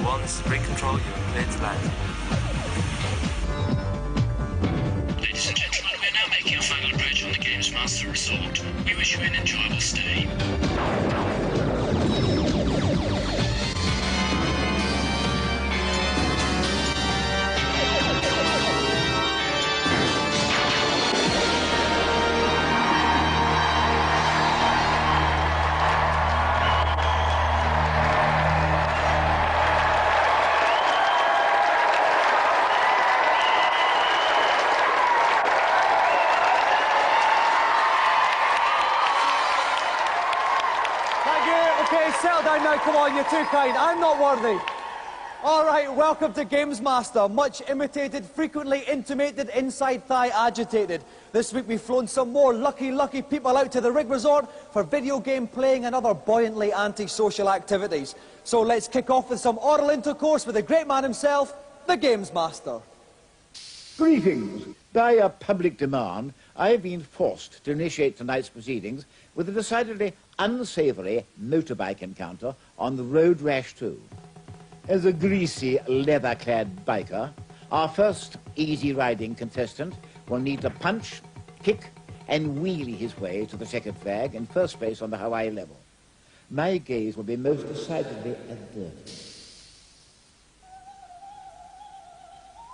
1, this is brake control, you're cleared to land. Ladies and gentlemen, we are now making our final approach on the GamesMaster Resort. We wish you an enjoyable stay. Settle down now, come on, you're too kind. I'm not worthy. All right, welcome to GamesMaster. Much imitated, frequently intimated, inside thigh agitated. This week we've flown some more lucky people out to the Rig Resort for video game playing and other buoyantly anti-social activities. So let's kick off with some oral intercourse with the great man himself, the GamesMaster. Greetings. By a public demand, I have been forced to initiate tonight's proceedings with a decidedly unsavoury motorbike encounter on the Road Rash II. As a greasy, leather-clad biker, our first easy-riding contestant will need to punch, kick, and wheelie his way to the checkered flag in first place on the Hawaii level. My gaze will be most decidedly averted.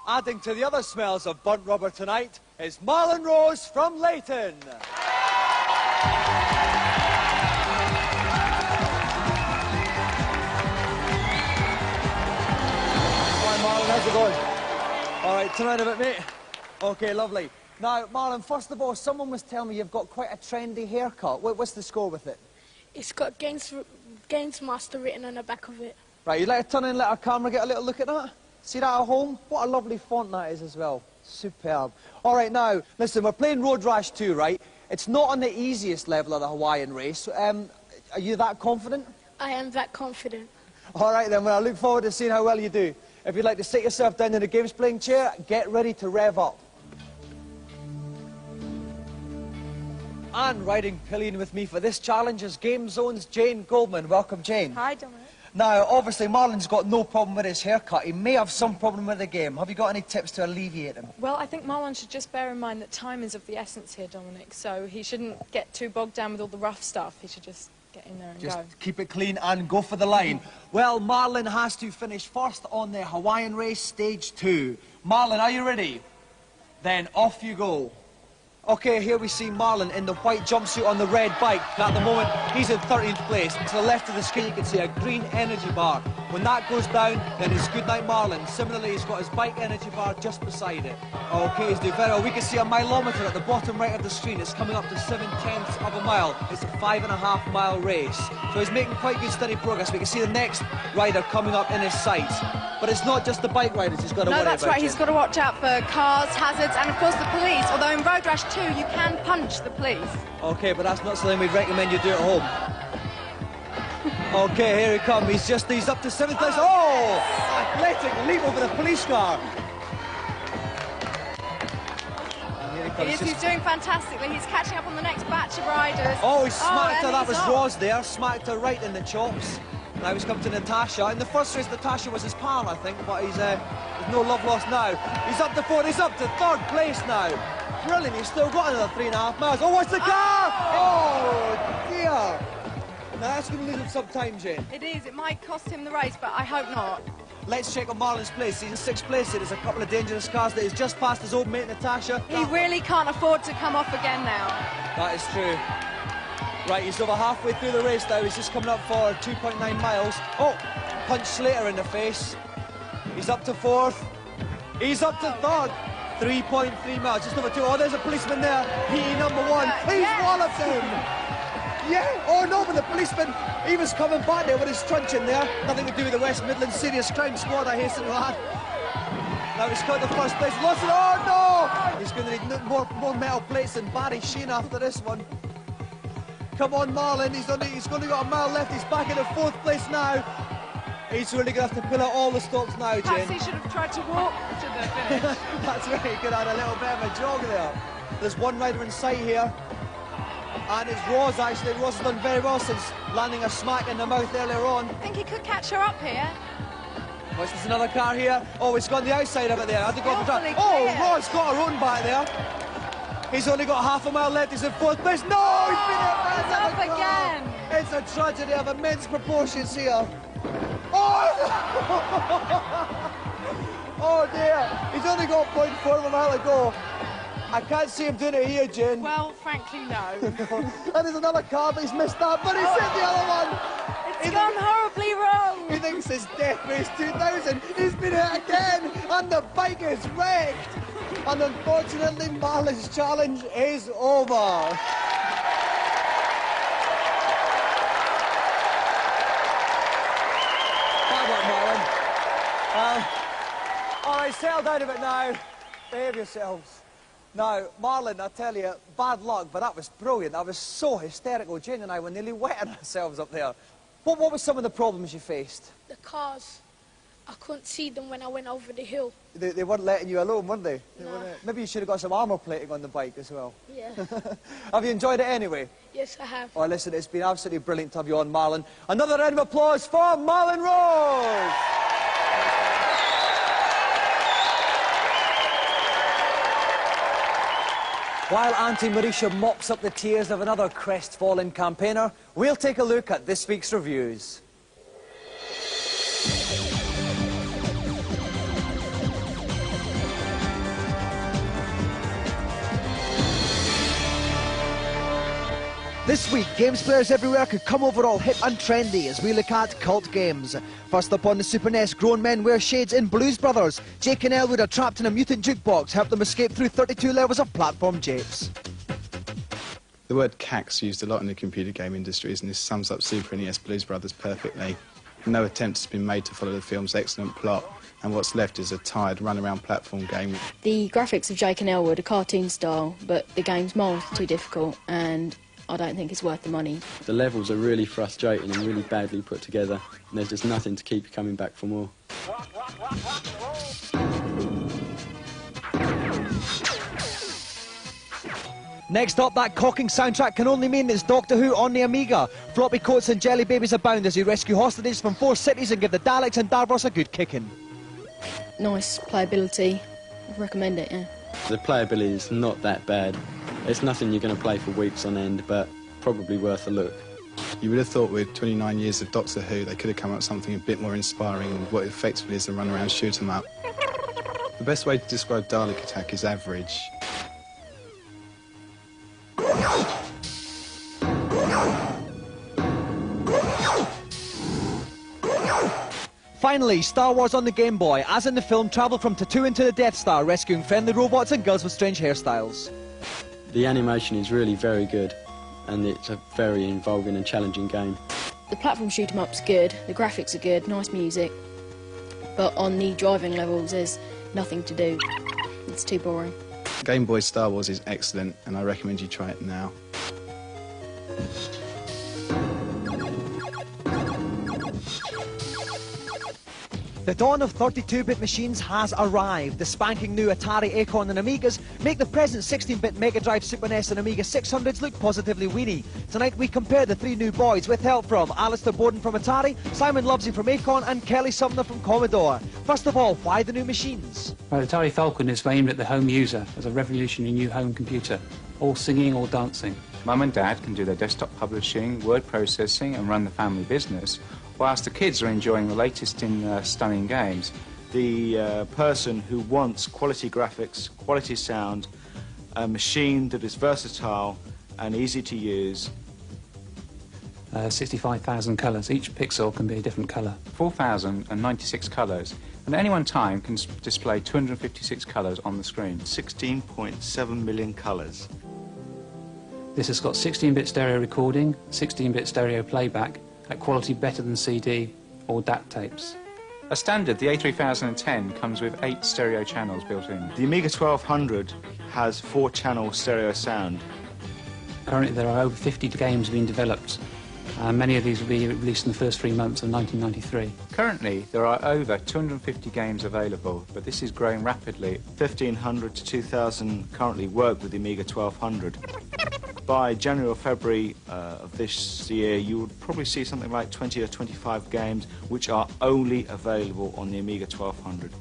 Adding to the other smells of burnt rubber tonight is Marlon Rose from Leighton. How's it going? All right, tonight a bit, mate. Okay, lovely. Now, Marlon, first of all, someone was telling me you've got quite a trendy haircut. What's the score with it? It's got GamesMaster written on the back of it. Right, you'd like to turn in and let our camera get a little look at that? See that at home? What a lovely font that is as well. Superb. All right, now, listen, we're playing Road Rash 2, right? It's not on the easiest level of the Hawaiian race. Are you that confident? I am that confident. All right, then, well, I look forward to seeing how well you do. If you'd like to sit yourself down in the games playing chair, get ready to rev up. And riding pillion with me for this challenge is Game Zone's Jane Goldman. Welcome, Jane. Hi, Dominic. Now, obviously, Marlon's got no problem with his haircut. He may have some problem with the game. Have you got any tips to alleviate him? Well, I think Marlon should just bear in mind that time is of the essence here, Dominic, so he shouldn't get too bogged down with all the rough stuff. He should just get in there and Just go. keep it clean and go for the line. Well, Marlon has to finish first on the Hawaiian race, stage 2. Marlon, are you ready? Then off you go. Okay, here we see Marlon in the white jumpsuit on the red bike. And at the moment, he's in 13th place. To the left of the screen, you can see a green energy bar. When that goes down, then it's good night, Marlon. Similarly, he's got his bike energy bar just beside it. Okay, he's doing very well. We can see a mileometer at the bottom right of the screen. It's coming up to 7/10 of a mile. It's a 5.5 mile race. So he's making quite good steady progress. We can see the next rider coming up in his sights. But it's not just the bike riders he's got to worry about. No, that's right. He's got to watch out for cars, hazards, and of course the police. Although in Road Rash 2, you can punch the police. Okay, but that's not something we'd recommend you do at home. Okay, here he comes. He's up to 7th place. Oh! Athletic leap over the police car. And here he comes. He's doing fantastically. He's catching up on the next batch of riders. Oh, he smacked her. That was off. Roz there. Smacked her right in the chops. Now he's come to Natasha. In the first race, Natasha was his pal, I think, but there's no love lost now. He's up to 4th. He's up to 3rd place now. Brilliant. He's still got another 3.5 miles. Oh, what's the car? Oh, dear. Now that's going to lose him some time, Jane. It is. It might cost him the race, but I hope not. Let's check on Marlon's place. He's in 6th place. There's a couple of dangerous cars that he's just passed his old mate, Natasha. He really can't afford to come off again now. That is true. Right, he's over halfway through the race now. He's just coming up for 2.9 miles. Oh, punched Slater in the face. He's up to 4th. He's up to 3rd. 3.3 miles, just over 2. Oh, there's a policeman there. PE number 1. He's walloped him. Yeah. Oh, no, but the policeman, he was coming back there with his truncheon there. Nothing to do with the West Midlands Serious Crime Squad, I hasten to add. Now he's got the first place. Lost it. Oh, no. He's going to need more metal plates than Barry Sheen after this one. Come on, Marlon. He's going to got a mile left. He's back in the 4th place now. He's really going to have to pull out all the stops now, Jane. Perhaps he should have tried to walk to the finish. That's right. He could have had a little bit of a jog there. There's one rider in sight here. And it's Roz, actually. Roz has done very well since landing a smack in the mouth earlier on. I think he could catch her up here. Watch, there's another car here. Oh, it's gone the outside of it there. Had to go for Awfully Oh, clear. Rod's got a run back there. He's only got half a mile left. He's in fourth place. No, he's been hit by It's another up car. again. It's a tragedy of immense proportions here. Oh, oh dear. He's only got 0.4 of a mile to go. I can't see him doing it here, Jen. Well, frankly, no. And there's another car, but he's missed that. But he's hit the other one. It's gone horribly wrong. He thinks it's Death Race 2000. He's been hit again, and the bike is wrecked. And unfortunately, Marlon's challenge is over. Bad luck, Marlon. All right, settle down a bit now. Behave yourselves. Now, Marlon, I tell you, bad luck, but that was brilliant. That was so hysterical. Jane and I were nearly wetting ourselves up there. What were some of the problems you faced? The cars, I couldn't see them when I went over the hill. They weren't letting you alone, weren't they? No. Maybe you should have got some armour plating on the bike as well. Yeah. Have you enjoyed it anyway? Yes, I have. Oh, listen, it's been absolutely brilliant to have you on, Marlon. Another round of applause for Marlon Rose! While Auntie Marisha mops up the tears of another crestfallen campaigner, we'll take a look at this week's reviews. This week, games players everywhere could come over all hip and trendy as we look at cult games. First up on the Super NES, grown men wear shades in Blues Brothers. Jake and Elwood are trapped in a mutant jukebox, help them escape through 32 levels of platform japes. The word cack's used a lot in the computer game industries, and this sums up Super NES Blues Brothers perfectly. No attempt has been made to follow the film's excellent plot, and what's left is a tired run-around platform game. The graphics of Jake and Elwood are cartoon style, but the game's miles too difficult, and I don't think it's worth the money. The levels are really frustrating and really badly put together, and there's just nothing to keep you coming back for more. Next up, that cocking soundtrack can only mean it's Doctor Who on the Amiga. Floppy coats and jelly babies abound as you rescue hostages from 4 cities and give the Daleks and Davros a good kicking. Nice playability. I'd recommend it, yeah. The playability is not that bad. It's nothing you're going to play for weeks on end, but probably worth a look. You would have thought with 29 years of Doctor Who they could have come up with something a bit more inspiring than what effectively is a run-around shoot-'em-up. The best way to describe Dalek Attack is average. Finally, Star Wars on the Game Boy. As in the film, travel from Tatooine to the Death Star, rescuing friendly robots and girls with strange hairstyles. The animation is really very good, and it's a very involving and challenging game. The platform shoot-'em-up's good, the graphics are good, nice music, but on the driving levels there's nothing to do. It's too boring. Game Boy Star Wars is excellent, and I recommend you try it now. The dawn of 32-bit machines has arrived. The spanking new Atari, Acorn and Amigas make the present 16-bit Mega Drive, Super NES and Amiga 600s look positively weeny. Tonight we compare the 3 new boys with help from Alistair Bowden from Atari, Simon Lovesey from Acorn and Kelly Sumner from Commodore. First of all, why the new machines? Well, the Atari Falcon is aimed at the home user as a revolutionary new home computer, all singing, all dancing. Mum and Dad can do their desktop publishing, word processing and run the family business, whilst the kids are enjoying the latest in stunning games. The person who wants quality graphics, quality sound, a machine that is versatile and easy to use. 65,000 colours. Each pixel can be a different colour. 4,096 colours, and at any one time can display 256 colours on the screen. 16.7 million colours. This has got 16-bit stereo recording, 16-bit stereo playback, at quality better than CD or DAT tapes. As standard, the A3010 comes with 8 stereo channels built in. The Amiga 1200 has 4-channel stereo sound. Currently there are over 50 games being developed. Many of these will be released in the first 3 months of 1993. Currently there are over 250 games available, but this is growing rapidly. 1,500 to 2,000 currently work with the Amiga 1200. by January or February of this year, you would probably see something like 20 or 25 games which are only available on the Amiga 1200.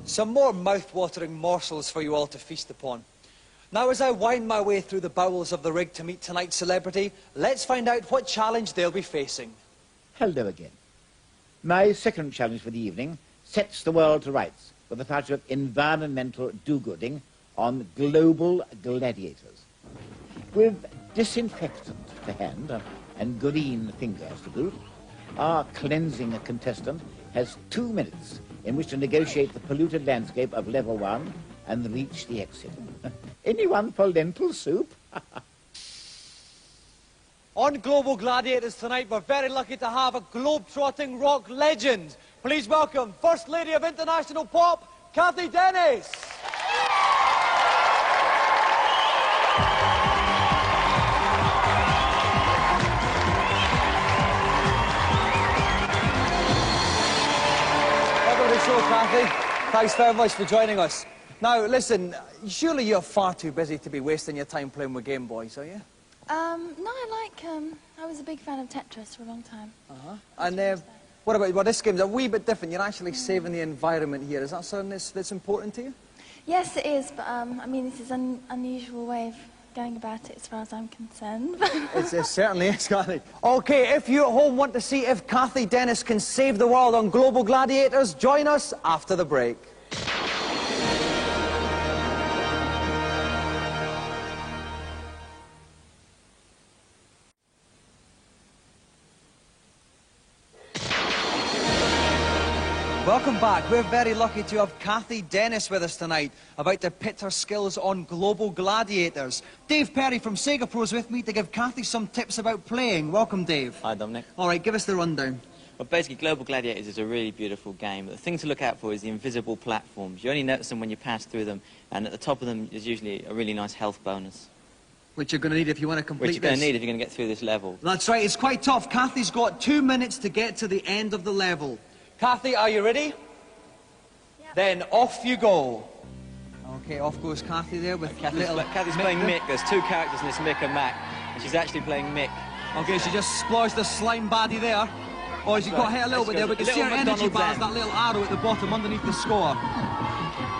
Some more mouth-watering morsels for you all to feast upon. Now, as I wind my way through the bowels of the rig to meet tonight's celebrity, let's find out what challenge they'll be facing. Hello again. My second challenge for the evening sets the world to rights with a touch of environmental do-gooding on Global Gladiators. With disinfectant to hand and green fingers to boot, our cleansing contestant has 2 minutes in which to negotiate the polluted landscape of level 1 and reach the exit. Anyone for lentil soup? On Global Gladiators tonight, we're very lucky to have a globe-trotting rock legend. Please welcome First Lady of International Pop, Cathy Dennis. Welcome to the show, Cathy. Thanks very much for joining us. Now, listen, surely you're far too busy to be wasting your time playing with Game Boys, are you? No, I was a big fan of Tetris for a long time. And what about, well, this game's a wee bit different. You're actually saving the environment here. Is that something that's important to you? Yes, it is, but, I mean, this is an unusual way of going about it as far as I'm concerned. It certainly is, Cathy. OK, if you at home want to see if Cathy Dennis can save the world on Global Gladiators, join us after the break. Welcome back. We're very lucky to have Cathy Dennis with us tonight, about to pit her skills on Global Gladiators. Dave Perry from Sega Pro is with me to give Cathy some tips about playing. Welcome, Dave. Hi, Dominic. All right, give us the rundown. Well, basically, Global Gladiators is a really beautiful game. The thing to look out for is the invisible platforms. You only notice them when you pass through them, and at the top of them is usually a really nice health bonus. Which you're going to need if you want to complete this. Which you're going to need if you're going to get through this level. That's right, it's quite tough. Cathy's got 2 minutes to get to the end of the level. Cathy, are you ready? Yep. Then off you go. OK, off goes Cathy there with Cathy's playing Mick. There's 2 characters in this, Mick and Mac, and she's actually playing Mick. OK, she just sploished the slime baddie there. Oh, she got hit a little bit there, but you can see her energy bar's that little arrow at the bottom underneath the score.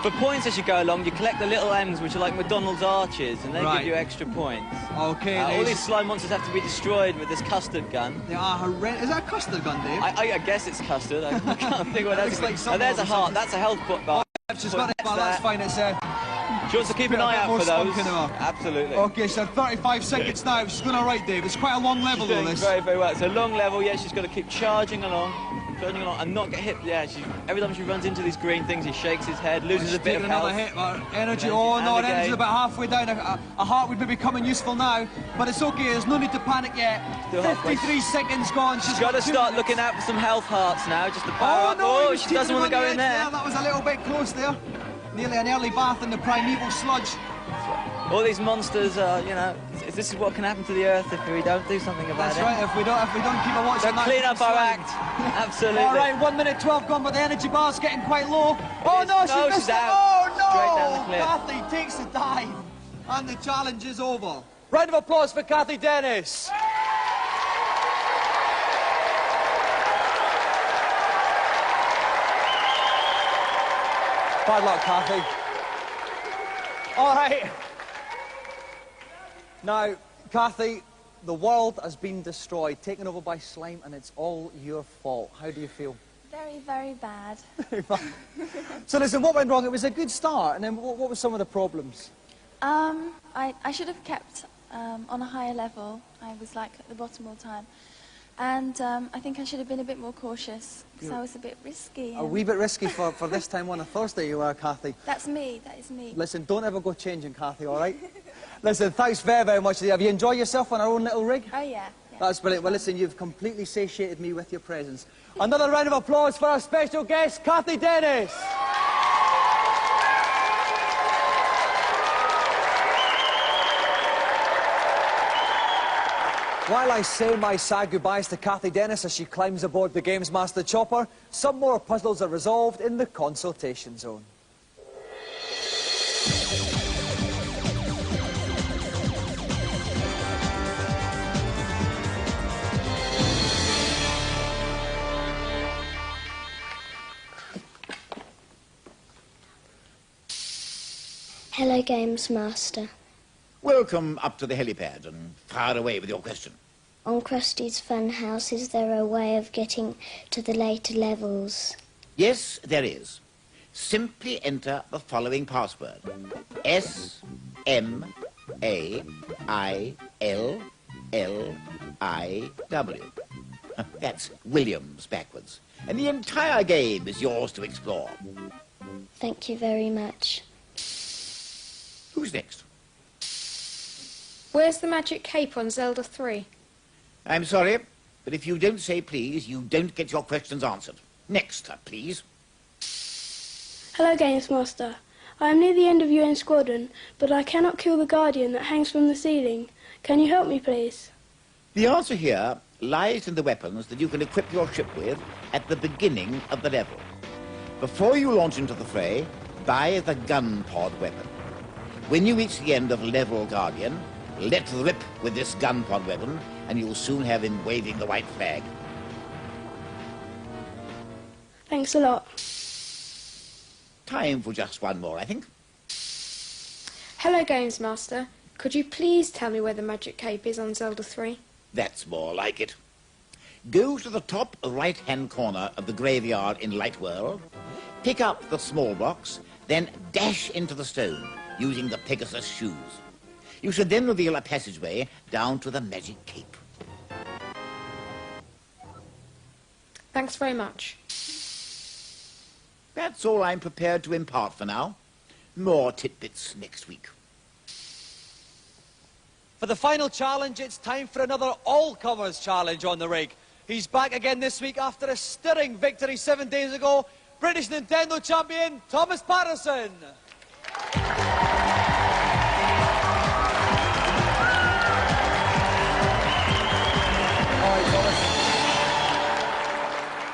For points as you go along, you collect the little M's, which are like McDonald's arches, and they give you extra points. OK. All these slime monsters have to be destroyed with this custard gun. They are horrendous. Is that a custard gun, Dave? I guess it's custard. I can't think what that's like. Oh, there's a heart. That's a health bar. She's got it, but that's fine. It's she wants to keep an eye out for those. Absolutely. OK, so 35 seconds now. She's going all right, Dave. It's quite a long level, though, this. Very, very well. It's a long level. Yeah, she's got to keep charging along and not get hit. Yeah, every time she runs into these green things, he shakes his head, loses a bit of health. Another hit, energy. Oh no, energy's about halfway down. A heart would be becoming useful now, but it's okay. There's no need to panic yet. 53 seconds gone. She's got to start looking out for some health hearts now, just to power up. Oh, she doesn't want to go in there. That was a little bit close there. Nearly an early bath in the primeval sludge. All these monsters, you know, this is what can happen to the Earth if we don't do something about it. That's right, if we don't keep a watch on that. Clean up our act. Absolutely. All right, 1 minute 12 gone, but the energy bar's getting quite low. Oh no, she missed it. Out. Oh no! Straight down the cliff. Cathy takes a dive, and the challenge is over. Round of applause for Cathy Dennis. Bad luck, Cathy. All right. Now, Cathy, the world has been destroyed, taken over by slime, and it's all your fault. How do you feel? Very, very bad. So listen, what went wrong? It was a good start, and then what were some of the problems? I should have kept on a higher level. I was like at the bottom all the time. And I think I should have been a bit more cautious, because I was a bit risky. A wee bit risky for this time on a Thursday, you are, Cathy. That's me, that is me. Listen, don't ever go changing, Cathy, all right? Listen, thanks very, very much. Have you enjoyed yourself on our own little rig? Oh, yeah. That's brilliant. Well, listen, you've completely satiated me with your presence. Another round of applause for our special guest, Cathy Dennis. While I say my sad goodbyes to Cathy Dennis as she climbs aboard the GamesMaster chopper, some more puzzles are resolved in the consultation zone. Hello, GamesMaster. Welcome up to the helipad and fire away with your question. On Krusty's Funhouse, is there a way of getting to the later levels? Yes, there is. Simply enter the following password. S-M-A-I-L-L-I-W. That's Williams backwards. And the entire game is yours to explore. Thank you very much. Who's next? Where's the magic cape on Zelda 3? I'm sorry, but if you don't say please, you don't get your questions answered. Next, please. Hello, GamesMaster. I am near the end of UN Squadron, but I cannot kill the Guardian that hangs from the ceiling. Can you help me, please? The answer here lies in the weapons that you can equip your ship with at the beginning of the level. Before you launch into the fray, buy the gun pod weapon. When you reach the end of level Guardian, let rip with this gun pod weapon, and you'll soon have him waving the white flag. Thanks a lot. Time for just one more, I think. Hello, GamesMaster. Could you please tell me where the magic cape is on Zelda 3? That's more like it. Go to the top right-hand corner of the graveyard in Light World, pick up the small box, then dash into the stone using the Pegasus shoes. You should then reveal a passageway down to the magic cape. Thanks very much. That's all I'm prepared to impart for now. More tidbits next week. For the final challenge, it's time for another all-comers challenge on the rig. He's back again this week after a stirring victory 7 days ago. British Nintendo champion, Thomas Patterson.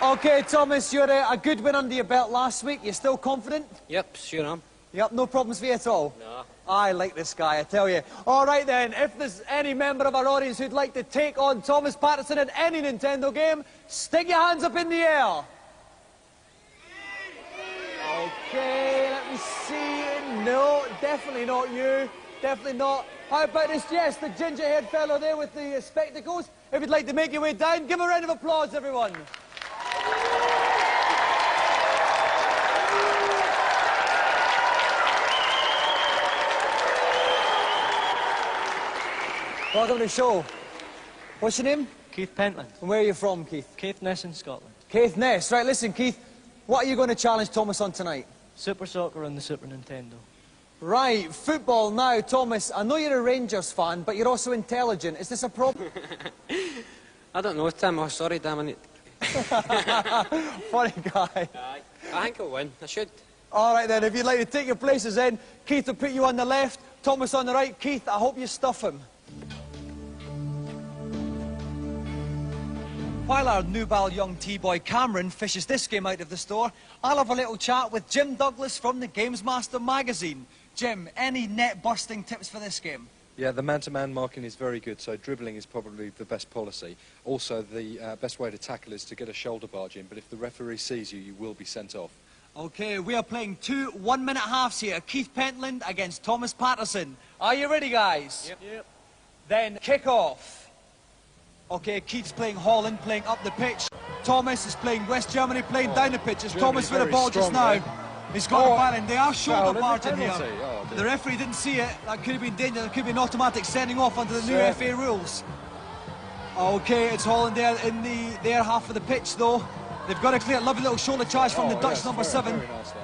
Okay, Thomas, you had a good win under your belt last week. You still confident? Yep, sure am. Yep, no problems for you at all? No. I like this guy, I tell you. All right then, if there's any member of our audience who'd like to take on Thomas Patterson in any Nintendo game, stick your hands up in the air. Okay, let me see. No, definitely not you. Definitely not. How about this? Yes, the ginger-haired fellow there with the spectacles. If you'd like to make your way down, give a round of applause, everyone. Welcome to the show. What's your name? Keith Pentland. And where are you from, Keith? Caithness in Scotland. Caithness. Right, listen, Keith. What are you going to challenge Thomas on tonight? Super Soccer on the Super Nintendo. Right, football now. Thomas, I know you're a Rangers fan, but you're also intelligent. Is this a problem? I don't know, Tim. Oh, sorry, damn it. Funny guy. I think I'll win. I should. All right, then. If you'd like to take your places in, Keith will put you on the left, Thomas on the right. Keith, I hope you stuff him. While our nubile young T-boy Cameron fishes this game out of the store, I'll have a little chat with Jim Douglas from the GamesMaster magazine. Jim, any net-busting tips for this game? Yeah, the man-to-man marking is very good, so dribbling is probably the best policy. Also, the best way to tackle is to get a shoulder barge in, but if the referee sees you, you will be sent off. OK, we are playing 2 one-minute halves here. Keith Pentland against Thomas Patterson. Are you ready, guys? Yep. Then kick off. OK, Keith's playing Holland, playing up the pitch. Thomas is playing West Germany, playing down the pitch. It's Thomas with the ball just now. He's got the ball in. They are shoulder barging here. The referee didn't see it. That could have been danger. There could be an automatic sending off under the new FA rules. OK, it's Holland there in their half of the pitch, though. They've got a clear, lovely little shoulder charge from the Dutch number 7. Very nice,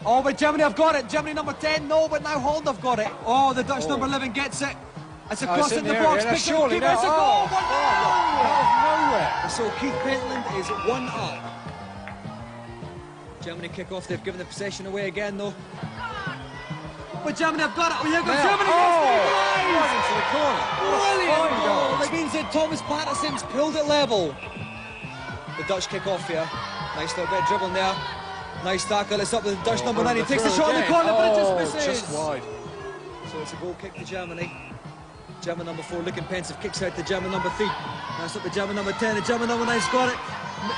oh, but Germany have got it. Germany number 10, no, but now Holland have got it. Oh, the Dutch number 11 gets it. It's a cross in the box. Yeah, surely it's a goal. 1-0. Out of nowhere. So Keith Pentland is 1-up. Germany kick off. They've given the possession away again, though. with Germany. I've got it. Oh, here goes Germany. Right into the corner. Brilliant goal. That means that Thomas Patterson's pulled it level. The Dutch kick off here. Nice little bit of dribbling there. Nice tackle. It's up with the Dutch number 9. He takes the shot in the corner, but it just misses. Just wide. So it's a goal kick to Germany. German number 4 looking pensive, kicks out to German number 3. That's up to German number 10. The German number 9's got it.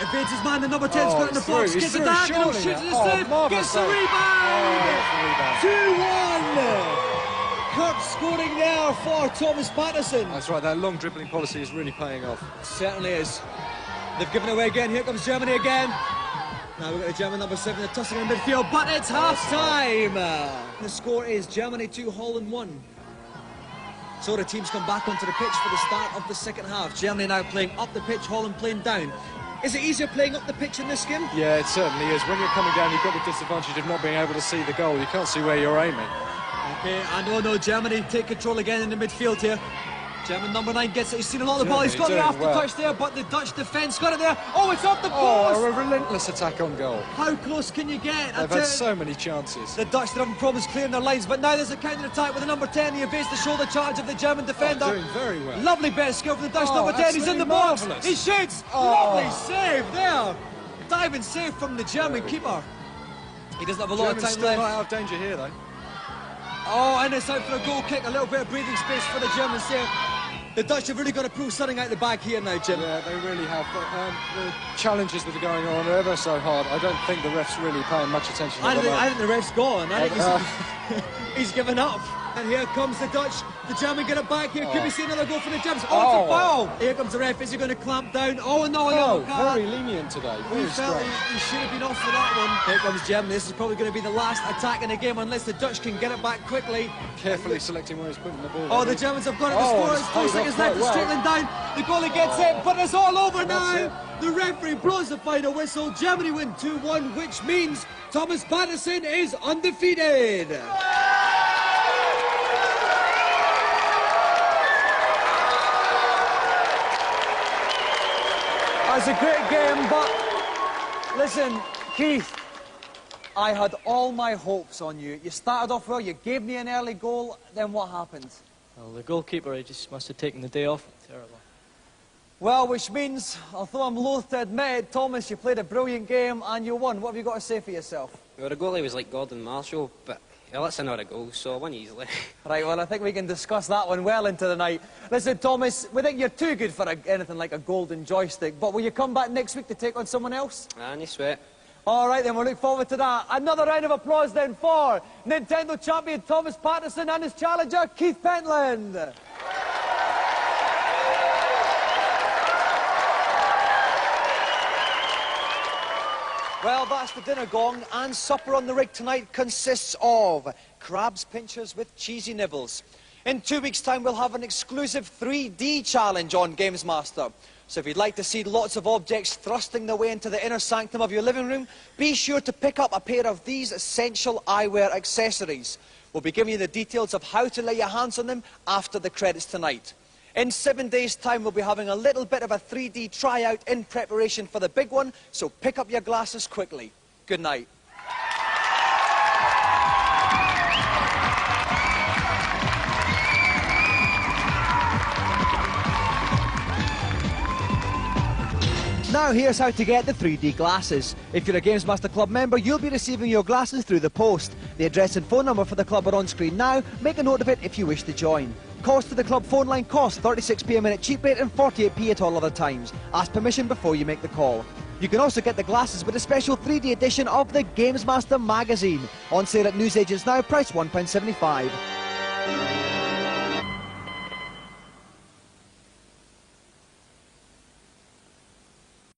Evades his man. The number 10's got it in the box. Gets it back. And shoots it. Gets the rebound. 2-1. Kurt scoring there for Thomas Patterson. That's right. That long dribbling policy is really paying off. It certainly is. They've given away again. Here comes Germany again. Now we've got the German number 7, they're tossing in midfield, but it's half-time. The score is Germany 2, Holland 1. So the teams come back onto the pitch for the start of the second half. Germany now playing up the pitch, Holland playing down. Is it easier playing up the pitch in this game? Yeah, it certainly is. When you're coming down, you've got the disadvantage of not being able to see the goal. You can't see where you're aiming. Okay, and oh no, Germany take control again in the midfield here. German number 9 gets it. He's seen a lot of the ball. He's got the after-touch there, but the Dutch defence got it there. Oh, it's off the post! Oh, a relentless attack on goal. How close can you get? They've had so many chances. The Dutch, they're having problems clearing their lines, but now there's a counter-attack with the number 10. He evades the shoulder charge of the German defender. Doing very well. Lovely bit of skill from the Dutch number 10. He's in the box. Marvellous. He shoots. Lovely save there. Diving save from the German keeper. He doesn't have a lot of time still left. not out of danger here, though. Oh, and it's out for a goal kick. A little bit of breathing space for the Germans here. The Dutch have really got to pull something out the bag here now, Jim. Yeah, they really have. But, the challenges that are going on are ever so hard. I don't think the ref's really paying much attention to I think the ref's gone. I think he's given up. And here comes the Dutch. The German get it back here. Could we see another goal for the Germans? Oh, it's a foul! Here comes the ref. Is he going to clamp down? Oh, no, yellow card. Very lenient today. We felt he should have been off for that one. Here comes Germany. This is probably going to be the last attack in the game unless the Dutch can get it back quickly. Carefully selecting where he's putting the ball. Oh, the Germans have got it. The score is 4 seconds left. It's straightening down. The goalie gets it, but it's all over now. The referee blows the final whistle. Germany win 2-1, which means Thomas Patterson is undefeated. It's a great game, but listen, Keith, I had all my hopes on you. You started off well, you gave me an early goal, then what happened? Well, the goalkeeper, he just must have taken the day off. Terrible. Well, which means, although I'm loath to admit it, Thomas, you played a brilliant game and you won. What have you got to say for yourself? Well, the goalie was like Gordon Marshall, but well, that's another goal, so I won easily. Right, well, I think we can discuss that one well into the night. Listen, Thomas, we think you're too good for anything like a golden joystick, but will you come back next week to take on someone else? Any sweat. All right, then, we'll look forward to that. Another round of applause, then, for Nintendo champion Thomas Patterson and his challenger, Keith Pentland. Well, that's the dinner gong, and supper on the rig tonight consists of crabs pinchers with cheesy nibbles. In 2 weeks' time, we'll have an exclusive 3D challenge on GamesMaster. So if you'd like to see lots of objects thrusting their way into the inner sanctum of your living room, be sure to pick up a pair of these essential eyewear accessories. We'll be giving you the details of how to lay your hands on them after the credits tonight. In 7 days' time, we'll be having a little bit of a 3D tryout in preparation for the big one, so pick up your glasses quickly. Good night. Now here's how to get the 3D glasses. If you're a GamesMaster Club member, you'll be receiving your glasses through the post. The address and phone number for the club are on screen now. Make a note of it if you wish to join. Cost to the club phone line costs 36p a minute cheap rate and 48p at all other times. Ask permission before you make the call. You can also get the glasses with a special 3D edition of the GamesMaster magazine. On sale at newsagents now, price £1.75.